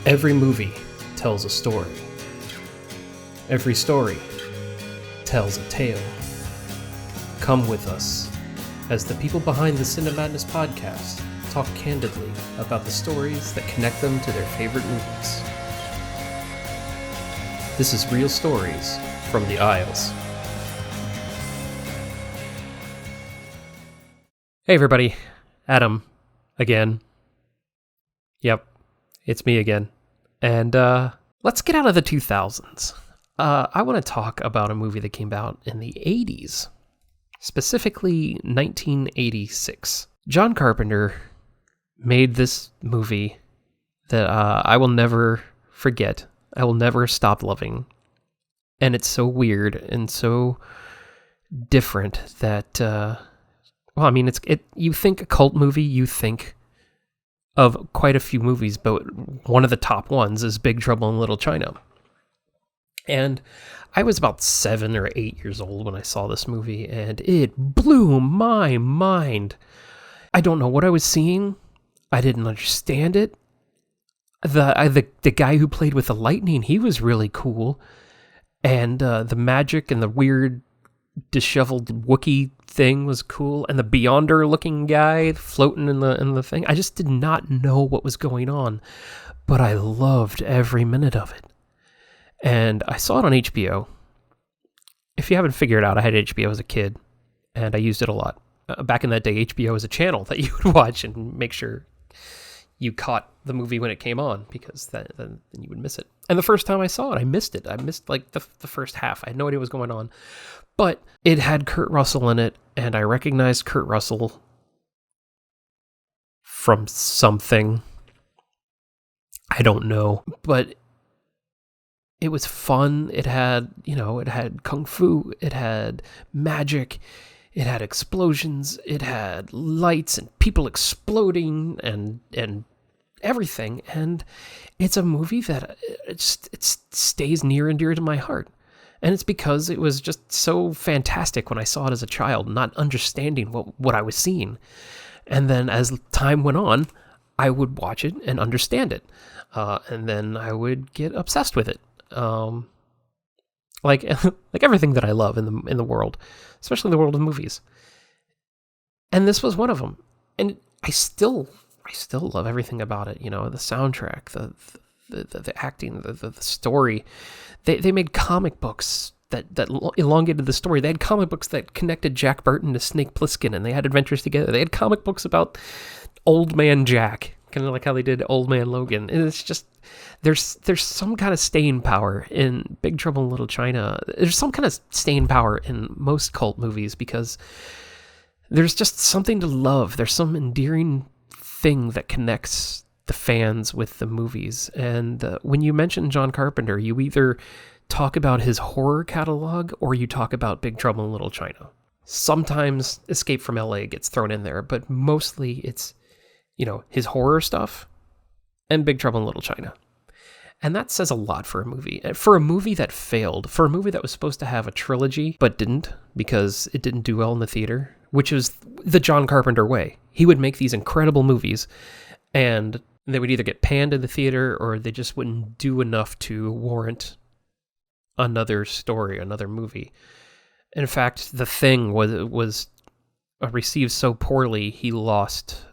Every movie tells a story. Every story tells a tale. Come with us as the people behind the Cinemadness podcast talk candidly about the stories that connect them to their favorite movies. This is Real Stories from the Isles. Hey everybody, Adam again. Yep, it's me again. And let's get out of the 2000s. I want to talk about a movie that came out in the 80s, specifically 1986. John Carpenter made this movie that I will never forget. I will never stop loving. And it's so weird and so different that, you think a cult movie, you think of quite a few movies, but one of the top ones is Big Trouble in Little China. And I was about 7 or 8 years old when I saw this movie, and it blew my mind. I don't know what I was seeing. I didn't understand it. The guy who played with the lightning, he was really cool. And the magic and the weird disheveled Wookiee thing was cool, and the Beyonder looking guy floating in the thing. I just did not know what was going on, but I loved every minute of it. And I saw it on HBO. If you haven't figured out, I had HBO as a kid, and I used it a lot. Back in that day, HBO was a channel that you would watch and make sure you caught the movie when it came on, because then you would miss it. And the first time I saw it, I missed it. I missed like the first half. I had no idea what was going on. But it had Kurt Russell in it, and I recognized Kurt Russell from something. I don't know. But it was fun. It had kung fu. It had magic. It had explosions. It had lights and people exploding and everything. And it's a movie that it stays near and dear to my heart. And it's because it was just so fantastic when I saw it as a child, not understanding what I was seeing. And then as time went on, I would watch it and understand it. And then I would get obsessed with it. Like everything that I love in the world, especially the world of movies. And this was one of them. And I still love everything about it. You know, the soundtrack, the acting, the story. They made comic books that elongated the story. They had comic books that connected Jack Burton to Snake Plissken, and they had adventures together. They had comic books about Old Man Jack, kind of like how they did Old Man Logan. And it's just, there's some kind of staying power in Big Trouble in Little China. There's some kind of staying power in most cult movies, because there's just something to love. There's some endearing thing that connects the fans with the movies. And when you mention John Carpenter, you either talk about his horror catalog or you talk about Big Trouble in Little China. Sometimes Escape from LA gets thrown in there, but mostly it's, his horror stuff and Big Trouble in Little China. And that says a lot for a movie. For a movie that failed, for a movie that was supposed to have a trilogy but didn't, because it didn't do well in the theater, which is the John Carpenter way. He would make these incredible movies, and they would either get panned in the theater or they just wouldn't do enough to warrant another story, another movie. In fact, The Thing was received so poorly, he lost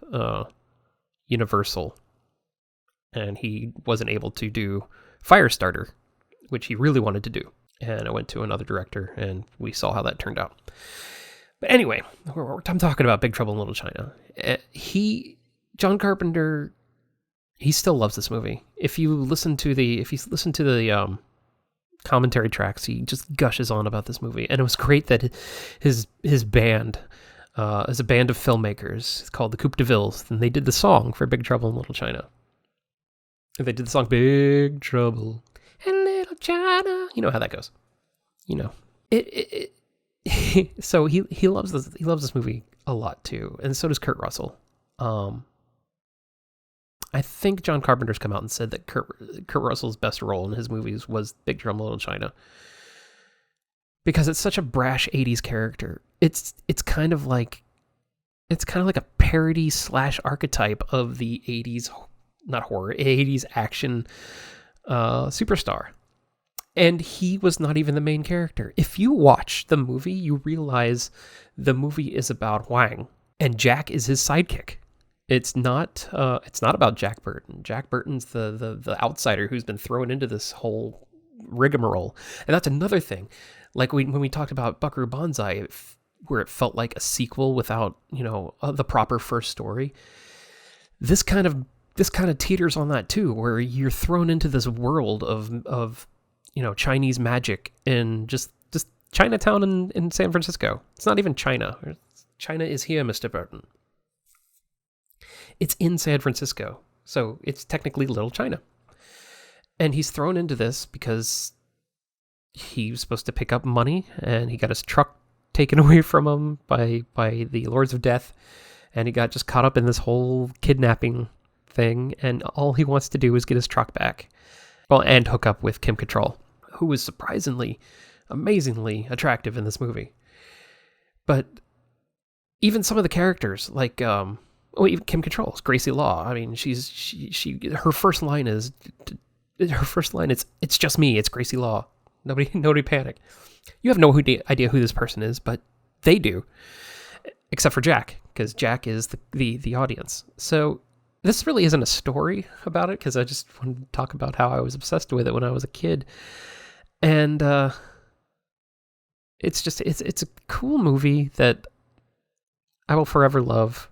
Universal, and he wasn't able to do Firestarter, which he really wanted to do. And it went to another director, and we saw how that turned out. But anyway, I'm talking about Big Trouble in Little China. John Carpenter, he still loves this movie. If you listen to the commentary tracks, he just gushes on about this movie. And it was great that his band is a band of filmmakers. It's called the Coupe de Villes, and they did the song for Big Trouble in Little China. And they did the song Big Trouble in Little China. You know how that goes. So he loves this. He loves this movie a lot too, and so does Kurt Russell. I think John Carpenter's come out and said that Kurt Russell's best role in his movies was Big Trouble in Little China, because it's such a brash 80s character. It's kind of like a parody / archetype of the 80s not horror, 80s action superstar. And he was not even the main character. If you watch the movie, you realize the movie is about Wang, and Jack is his sidekick. It's not about Jack Burton. Jack Burton's the outsider who's been thrown into this whole rigmarole. And that's another thing. Like when we talked about Buckaroo Banzai, where it felt like a sequel without, the proper first story. This kind of teeters on that too, where you're thrown into this world of Chinese magic in just Chinatown in San Francisco. It's not even China. China is here, Mr. Burton. It's in San Francisco, so it's technically Little China. And he's thrown into this because he was supposed to pick up money, and he got his truck taken away from him by the Lords of Death, and he got just caught up in this whole kidnapping thing, and all he wants to do is get his truck back. Well, and hook up with Kim Cattrall, who was surprisingly, amazingly attractive in this movie. But even some of the characters, like even Kim Cattrall, Gracie Law. I mean, her first line is, it's just me. It's Gracie Law. Nobody panic. You have no idea who this person is, but they do, except for Jack, because Jack is the audience. So this really isn't a story about it, because I just wanted to talk about how I was obsessed with it when I was a kid. And it's a cool movie that I will forever love.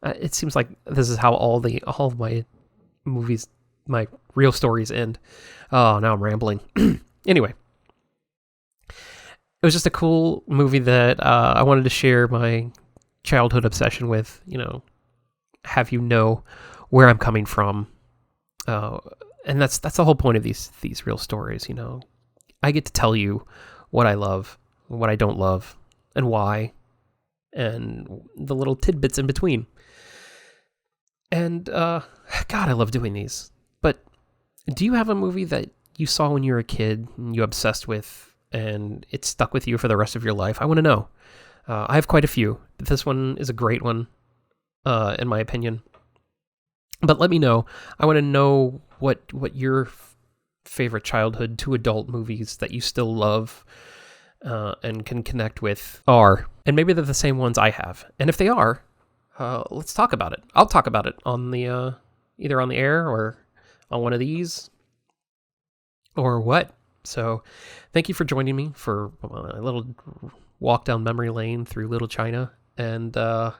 It seems like this is how all of my movies, my real stories end. Oh, now I'm rambling. Anyway, it was just a cool movie that I wanted to share my childhood obsession with, have where I'm coming from. And that's the whole point of these real stories, I get to tell you what I love, what I don't love, and why, and the little tidbits in between. And God, I love doing these. But do you have a movie that you saw when you were a kid and you obsessed with, and it stuck with you for the rest of your life? I want to know. I have quite a few, but this one is a great one, in my opinion. But let me know. I want to know what your favorite childhood to adult movies that you still love and can connect with are. And maybe they're the same ones I have. And if they are, let's talk about it. I'll talk about it on the either on the air or on one of these or what. So thank you for joining me for a little walk down memory lane through Little China. And I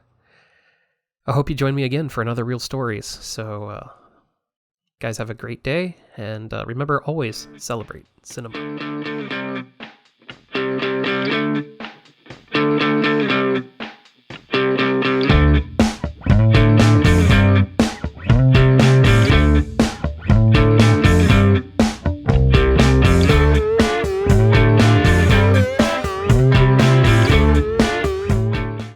hope you join me again for another Real Stories. So guys, have a great day. And remember, always celebrate cinema.